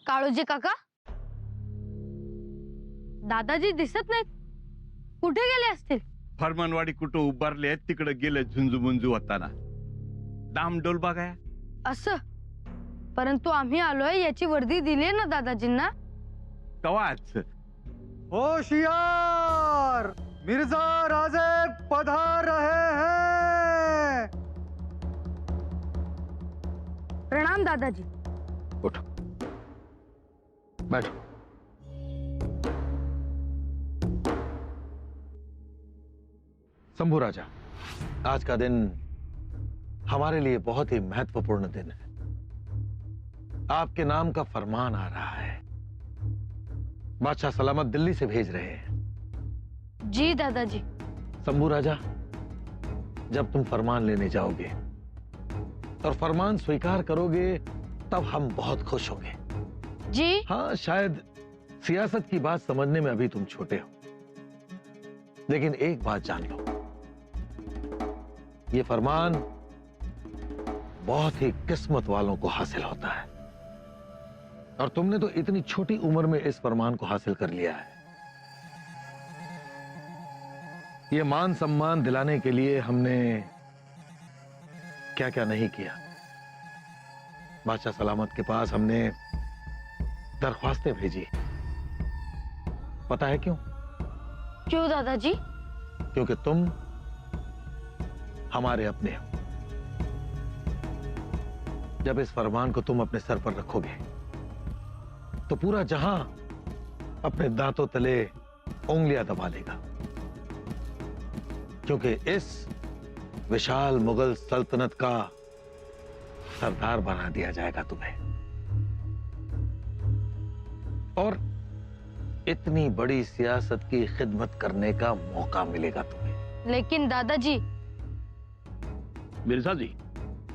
काळोजी काका, दादाजी दिसत नाहीत, कुठे गेले असतील? फरमानवाडी कुठं उभारले आहेत तिकडे गेले झुंजू मुंजू होताना. डामडोल बघाया. असं, परंतु आम्ही आलोय याची वर्दी दिली ना दादाजींना. कवाच होशियार, मिर्जा राजे पधार रहे हैं. प्रणाम दादाजी. उठो, बैठो. शंभू राजा, आज का दिन हमारे लिए बहुत ही महत्वपूर्ण दिन है. आपके नाम का फरमान आ रहा है. बादशाह सलामत दिल्ली से भेज रहे हैं. जी दादाजी. शंभू राजा, जब तुम फरमान लेने जाओगे और फरमान स्वीकार करोगे तब हम बहुत खुश होंगे. जी. हाँ, शायद सियासत की बात समझने में अभी तुम छोटे हो, लेकिन एक बात जान लो, ये फरमान बहुत ही किस्मत वालों को हासिल होता है, और तुमने तो इतनी छोटी उम्र में इस फरमान को हासिल कर लिया है. ये मान सम्मान दिलाने के लिए हमने क्या क्या नहीं किया. बादशाह सलामत के पास हमने दरख्वास्तें भेजी. पता है क्यों? क्यों दादाजी? क्योंकि तुम हमारे अपने हो. जब इस फरमान को तुम अपने सर पर रखोगे तो पूरा जहां अपने दांतों तले उंगलियां दबा लेगा, क्योंकि इस विशाल मुगल सल्तनत का सरदार बना दिया जाएगा तुम्हें, और इतनी बड़ी सियासत की खिदमत करने का मौका मिलेगा तुम्हें. लेकिन दादाजी. मिर्जा जी,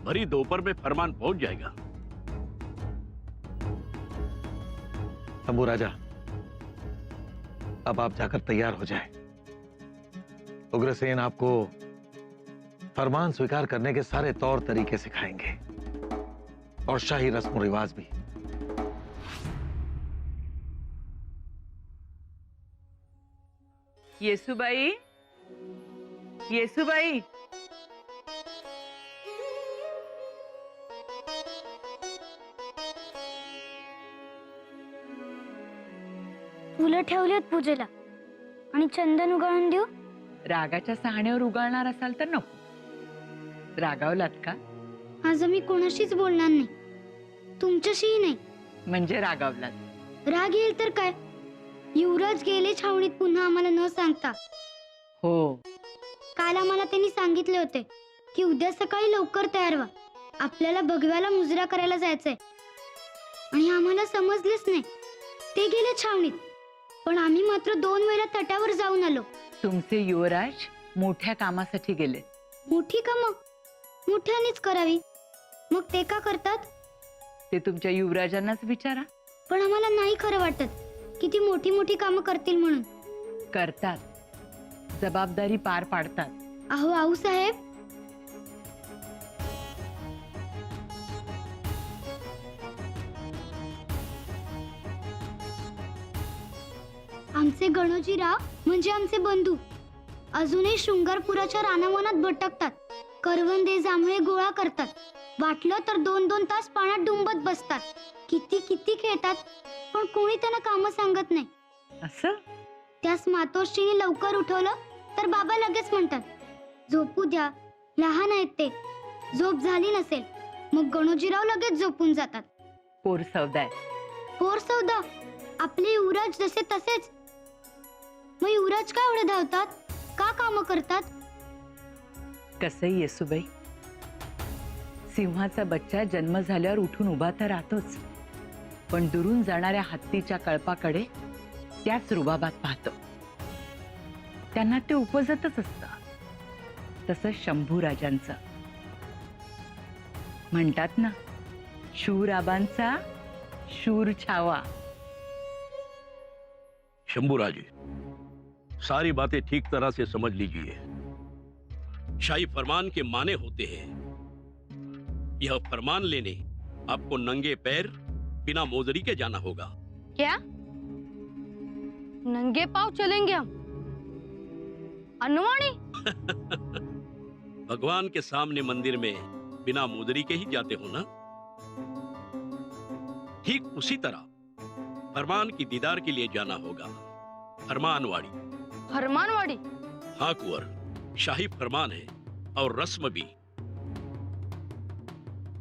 भरी दोपहर में फरमान पहुंच जाएगा. शंभू राजा, अब आप जाकर तैयार हो जाएं. उग्रसेन आपको फरमान स्वीकार करने के सारे तौर तरीके सिखाएंगे, और शाही रस्म रिवाज भी. येसुबाई, येसुबाई. फुलं ठेवलीत पूजेला आणि चंदन उगाळून देऊ. रागाच्या सहाण्यावर उगाळणार असाल तर नको. रागावलात का? आज मी कोणाशीच बोलणार नाही, तुमच्याशीही नाही. म्हणजे रागावलात? राग येईल तर काय, युवराज गेले छावणीत पुन्हा आम्हाला न सांगता. हो, काल आम्हाला त्यांनी सांगितले होते की उद्या सकाळी लवकर तयार व्हा, आपल्याला भगव्याला मुजरा करायला जायचंय. आणि आम्हाला समजलेच नाही. ते गेले छावणीत, पण आम्ही मात्र 2 वेळा तटावर जाऊन आलो. तुमचे युवराज मोठ्या कामासाठी गेले. मोठी कामं मोठ्यानेच करावी, मग ते का करतात? ते तुमच्या युवराजांनाच विचारा. पण आम्हाला नाही खरं वाटत की ती मोठी मोठी कामं करतील म्हणून. करतात, जबाबदारी पार पाडतात. अहो आऊसाहेब, आमचे गणोजीराव म्हणजे आमचे बंधू अजूनही शृंगारपुराच्या रानावनात भटकतात. करवंदे जांभळे गोळा करतात. वाटलं तर 2-2 तास पाण्यात डुंबत बसतात. किती किती खेळतात, पण कोणी त्यांना काम सांगत नाही. असं? त्यास मातोश्रीने लवकर उठवलं तर बाबा लगेच म्हणतात झोपू द्या, लहान आहेत ते. झोप झाली नसेल मग गणोजीराव लगेच झोपून जातात. पोर सौदा. पोर सौदा? आपले युवराज जसे तसेच. मग युवराज का एवढे धावतात, का काम करतात? कसंही येसुबाई, सिंहाचा बच्चा जन्म झाल्यावर उठून उभा तर राहतोच, पण दुरून जाणाऱ्या हत्तीच्या कळपाकडे त्याच रुबाबात पाहतो. त्यांना ते उपजतच असतं. तसंच शंभू राजांचं. म्हणतात ना, शूराबांचा शूर छावा. शंभूराजे, सारी बातें ठीक तरह से समझ लीजिए. शाही फरमान के माने होते हैं. यह फरमान लेने आपको नंगे पैर बिना मोजरी के जाना होगा। क्या नंगे पाँव चलेंगे हम अनवाणी? भगवान के सामने मंदिर में बिना मोजरी के ही जाते हो ना? ठीक उसी तरह फरमान की दीदार के लिए जाना होगा फरमानवाड़ी। फरमानवाड़ी? हाँ कुंवर, शाही फरमान है और रस्म भी।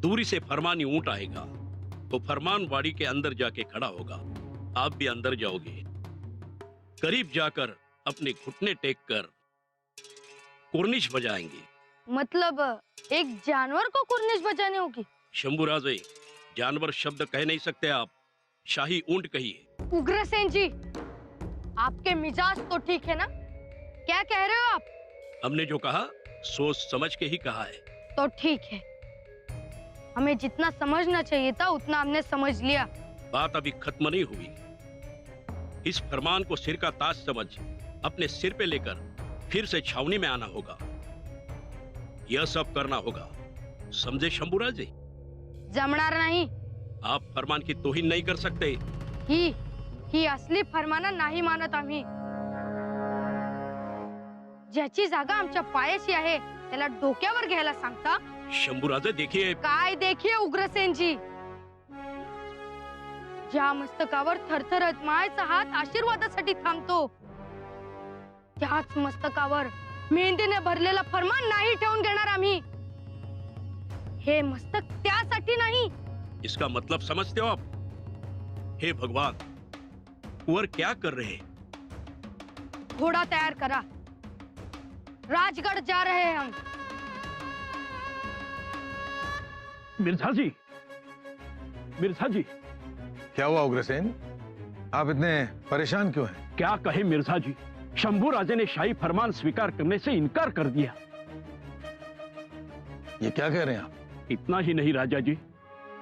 दूरी से फरमानी ऊंट आएगा तो फरमानवाड़ी के अंदर जाके खड़ा होगा। आप भी अंदर जाओगे। करीब जाकर अपने घुटने टेक कर कुर्निश बजाएंगे। मतलब एक जानवर को कुर्निश बजानी होगी? शंभुराजे, जानवर शब्द कह नहीं सकते आप, शाही ऊंट कहिए। उग्रसेन जी, आपके मिजाज तो ठीक है ना? क्या कह रहे हो आप? हमने जो कहा सोच समझ के ही कहा है। तो ठीक है, हमें जितना समझना चाहिए था उतना हमने समझ लिया। बात अभी खत्म नहीं हुई। इस फरमान को सिर का ताज समझ अपने सिर पे लेकर फिर से छावनी में आना होगा। यह सब करना होगा, समझे शंभुराजे? जमणार नाही। आप फरमान की तोहीन नहीं कर सकते। ही असली फरमाना नाही मानत आम्ही। ज्याची जागा आमच्या पायाशी आहे त्याला डोक्यावर घ्यायला सांगता? शंभुराजे देखिए। काय देखिए उग्रसेन जी, ज्या मस्तकावर थरथरत मायचा हात आशीर्वादासाठी थांबतो त्याच मस्तकावर मेहंदीने भरलेला फरमान नाही ठेवून घेणार आम्ही। हे मस्तक त्यासाठी नाही। इसका मतलब समझते हो आप? हे भगवान, कुंवर क्या कर रहे हैं? घोड़ा तैयार करा, राजगढ़ जा रहे हैं हम। मिर्जा जी, मिर्जा जी। क्या हुआ उग्रसेन? आप इतने परेशान क्यों हैं? क्या कहे मिर्जा जी, शंभुराजे ने शाही फरमान स्वीकार करने से इनकार कर दिया। ये क्या कह रहे हैं आप? इतना ही नहीं राजा जी,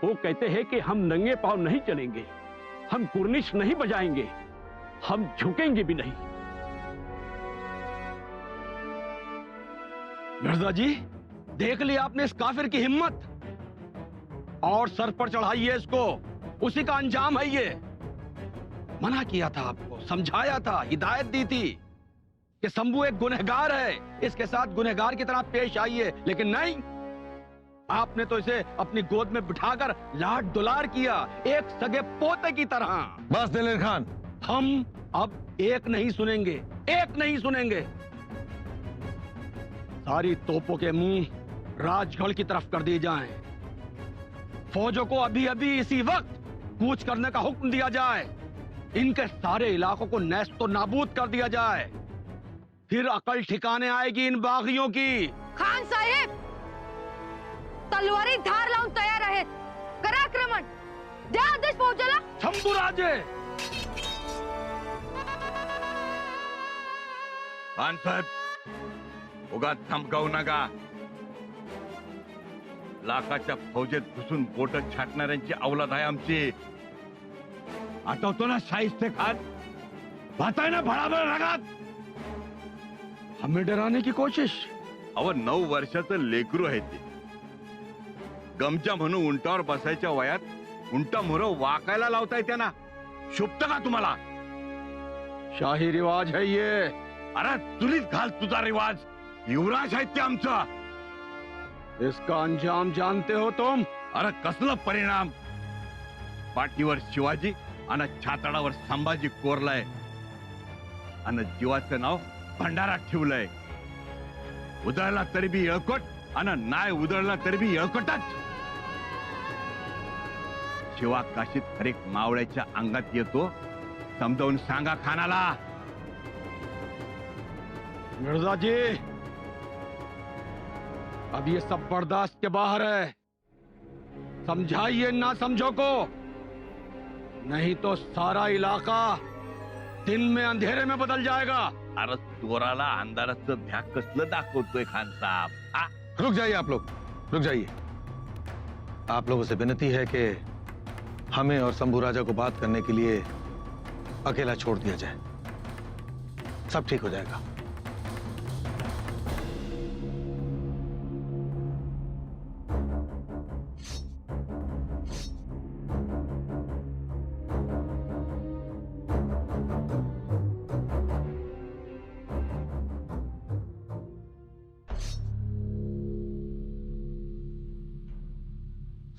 वो कहते हैं कि हम नंगे पांव नहीं चलेंगे, हम कुर्निश नहीं बजाएंगे, हम झुकेंगे भी नहीं। मिर्जा जी, देख लिया आपने इस काफिर की हिम्मत। और सर पर चढ़ाइए इसको, उसी का अंजाम है ये। मना किया था आपको, समझाया था, हिदायत दी थी कि शंभू एक गुनहगार है, इसके साथ गुनहगार की तरह पेश आइए, लेकिन नहीं, आपने तो इसे अपनी गोद में बिठाकर लाड दुलार किया, एक सगे पोते की तरह। बस दिलेर खान, हम अब एक नहीं सुनेंगे, एक नहीं सुनेंगे। सारी तोपों के मुंह राजगढ़ की तरफ कर दिए जाएं। फौजों को अभी अभी इसी वक्त कूच करने का हुक्म दिया जाए। इनके सारे इलाकों को नैस्तो नाबूद कर दिया जाए, फिर अकल ठिकाने आएगी इन बागियों की। खान साहेब, तलवारी धार लावून तयार आहेत, करा आक्रमण, द्या आदेश फौजाला। शंभुराजे, खान साहेब, उगाच धमकावू नका। लाखाच्या फौजेत घुसून बोट छाटणाऱ्यांची अवलाद आहे आमची। आठवतो ना शाहिस्ते खान? बताए ना भड़ाभड़ रगात, हमें डराने की कोशिश। अव 9 वर्षाचं लेकरू आहे ते। गमजा म्हणून उंटावर बसायच्या वयात उंटा मोर वाकायला लावताय त्यांना, शोभत का तुम्हाला? शाही रिवाज है ये। अरे चुलीत घाल तुझा रिवाज, युवराज आहेत ते आमचा। इसका अंजाम जानते हो तुम? अरे कसलं परिणाम? पाठीवर शिवाजी आणि छाताडावर संभाजी कोरलाय आणि जीवाचं नाव भंडारात ठेवलंय। उधळला तरी बी येळकोट आणि नाय उधळला तरी बी येळकोटच। शिवा काशीत हरेक मावळ्याच्या अंगात येतो, समजावून सांगा खानाला। मिर्जा जी, अब ये सब बर्दाश्त के बाहर है। समझाइए ना समझो को, नहीं तो सारा इलाका दिन में अंधेरे में बदल जाएगा। अरे चोराला अंधाराचं भ्या कसलं दाखवतोय खान साहब? हा? रुक जाइए आप लोग, रुक जाइए। आप लोगों से विनती है कि हमें और शंभू राजा को बात करने के लिए अकेला छोड़ दिया जाए, सब ठीक हो जाएगा।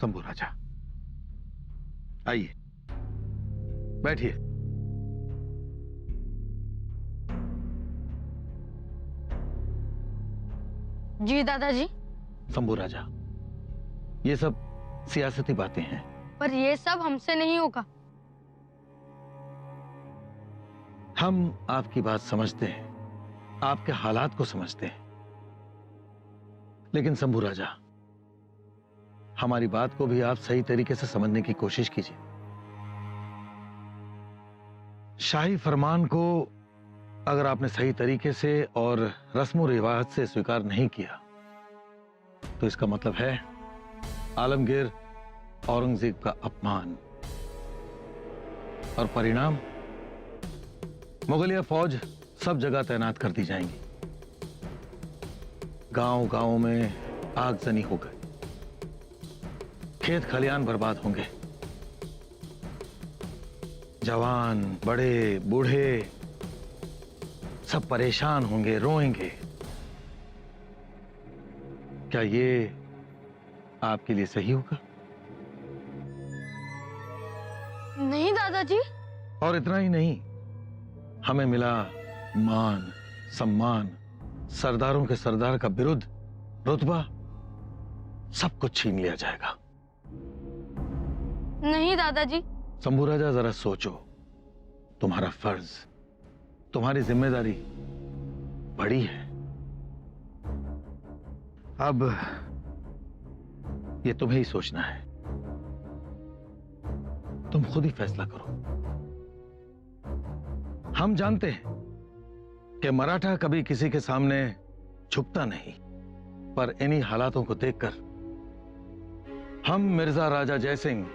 शंभू राजा, आइए, बैठिए। जी दादाजी। शंभू राजा, ये सब सियासती बातें हैं। पर ये सब हमसे नहीं होगा। हम आपकी बात समझते हैं, आपके हालात को समझते हैं, लेकिन शंभू राजा, हमारी बात को भी आप सही तरीके से समझने की कोशिश कीजिए। शाही फरमान को अगर आपने सही तरीके से और रस्म रिवाज से स्वीकार नहीं किया तो इसका मतलब है आलमगीर औरंगजेब का अपमान, और परिणाम मुगलिया फौज सब जगह तैनात कर दी जाएंगी। गांव गांव में आगजनी हो गई, खेत खलियान बर्बाद होंगे, जवान बड़े बूढ़े सब परेशान होंगे, रोएंगे। क्या ये आपके लिए सही होगा? नहीं दादाजी। और इतना ही नहीं, हमें मिला मान सम्मान, सरदारों के सरदार का बिरुद, रुतबा, सब कुछ छीन लिया जाएगा। नहीं दादाजी। शंभू राजा, जरा सोचो, तुम्हारा फर्ज, तुम्हारी जिम्मेदारी बड़ी है। अब ये तुम्हें ही सोचना है, तुम खुद ही फैसला करो। हम जानते हैं कि मराठा कभी किसी के सामने झुकता नहीं, पर इन्हीं हालातों को देखकर हम मिर्जा राजा जयसिंह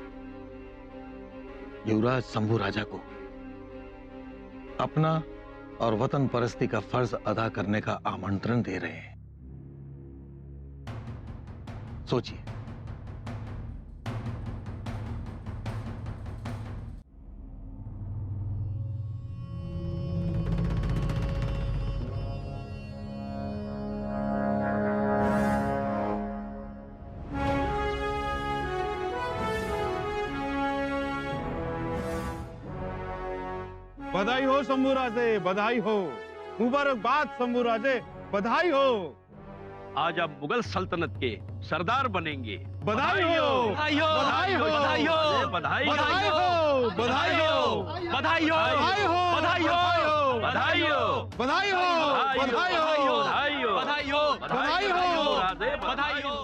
युवराज शंभू राजा को अपना और वतन परस्ती का फर्ज अदा करने का आमंत्रण दे रहे हैं। सोचिए। बधाई हो शंभू राजे, बधाई हो। मुबारकबाद शंभू राजे, बधाई हो। आज आप मुगल सल्तनत के सरदार बनेंगे। बधाई हो, बधाई हो, बधाई हो, बधाई हो, बधाई बधाई हो, बधाई हो, बधाई हो, बधाई हो, बधाई हो, बधाई हो, बधाई हो, बधाई हो, बधाई हो, बधाई हो, बधाई हो, राजे, बधाई हो।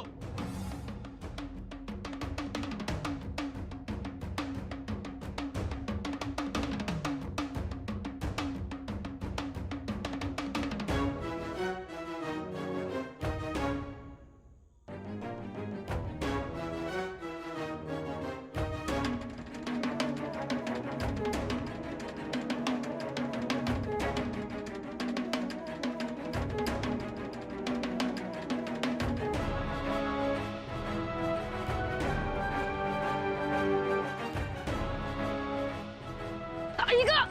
टाइगर!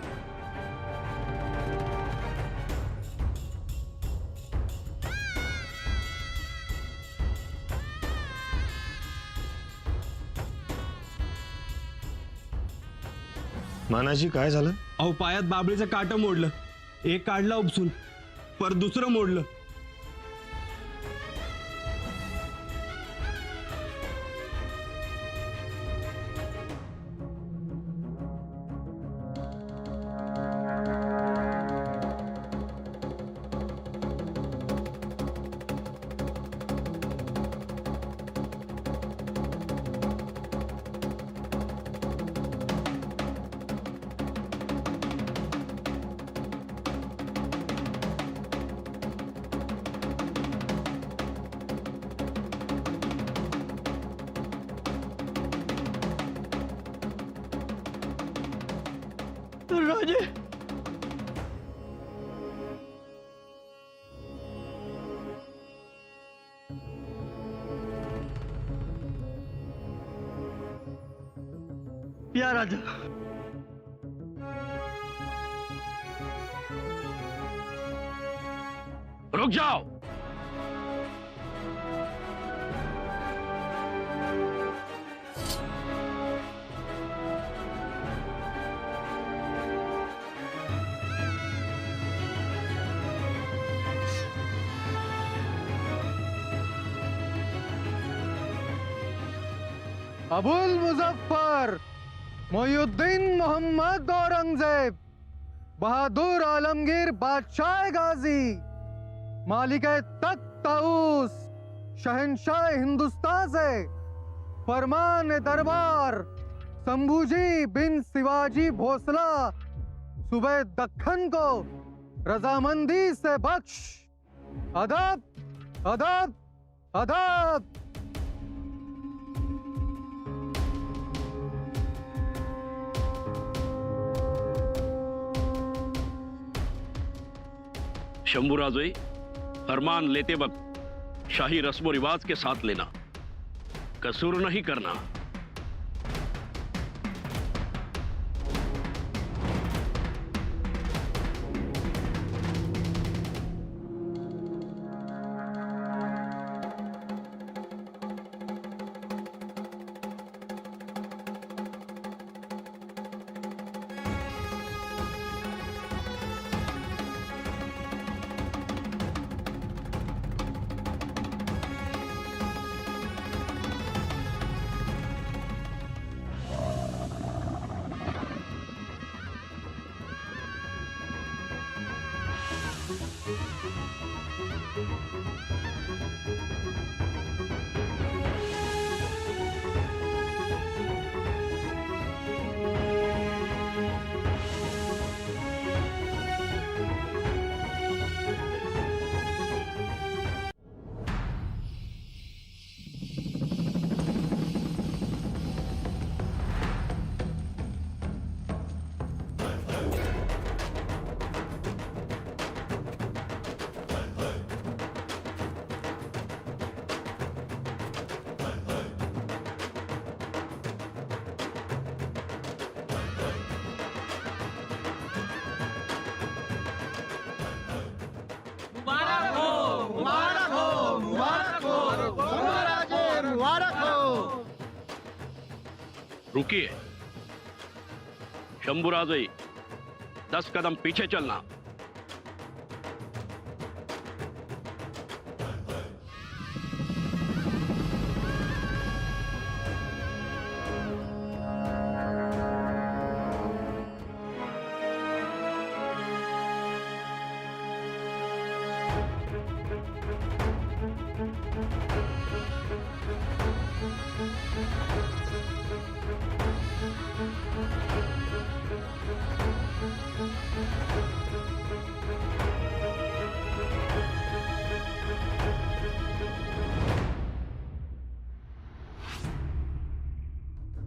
मानाजी, काय झालं? अहो, पायात बाबळीचं काटं मोडलं. एक काढलं उपसून, पर दुसरं मोडलं. राजे, या राजा, रुक जाओ। अबुल मुजफ्फर, मोयुद्दीन मोहम्मद औरंगजेब, बहादुर आलमगीर बादशाह गाजी, मालिक तख्त ताऊस, शहंशाह हिंदुस्तान से फरमान दरबार शंभूजी बिन शिवाजी भोसला सुबह दक्खन को रजामंदी से बख्श। अदब, अदब, अदब। शंभूराजे, फरमान लेते वक्त शाही रस्म रिवाज के साथ लेना, कसूर नहीं करना। रुकिए शंभूराजे, 10 कदम पीछे चलना।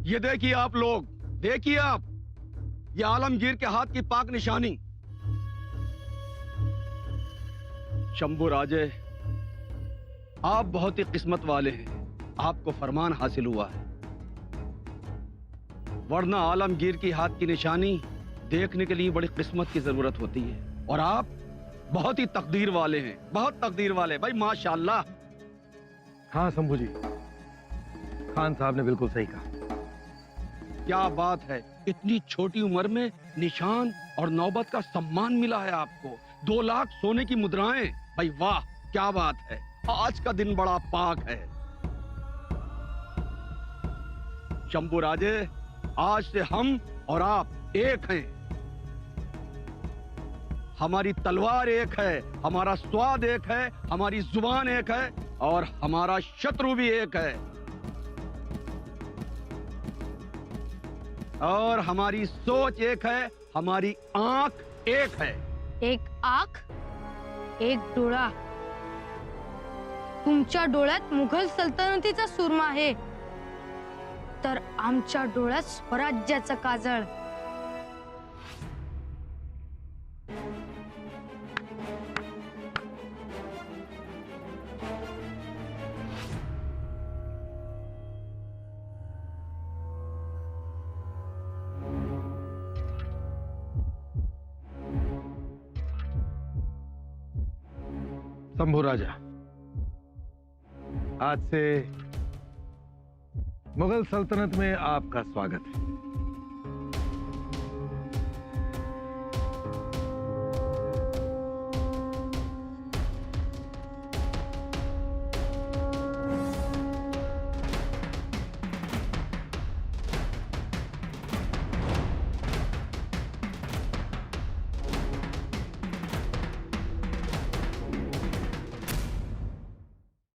ये देखिए आप लोग, देखिए आप, ये आलमगीर के हाथ की पाक निशानी। शंभूराजे, आप बहुत ही किस्मत वाले हैं, आपको फरमान हासिल हुआ है, वरना आलमगीर की हाथ की निशानी देखने के लिए बड़ी किस्मत की जरूरत होती है। और आप बहुत ही तकदीर वाले हैं, बहुत तकदीर वाले भाई, माशाल्लाह। हाँ शंभू जी, खान साहब ने बिल्कुल सही कहा। क्या बात है, इतनी छोटी उम्र में निशान और नौबत का सम्मान मिला है आपको। 2 लाख सोने की मुद्राएं, भाई वाह, क्या बात है। आज का दिन बड़ा पाक है। शंभूराजे, आज से हम और आप एक हैं। हमारी तलवार एक है, हमारा स्वाद एक है, हमारी जुबान एक है और हमारा शत्रु भी एक है। और हमारी सोच एक है, हमारी आंख एक है। एक आंख, एक डोळा। तुमच्या डोळ्यात मुघल सल्तनतीचा सुरमा आहे, तर आमच्या डोळ्यात स्वराज्याचं काजळ। शंभू राजा, आज से मुगल सल्तनत में आपका स्वागत है।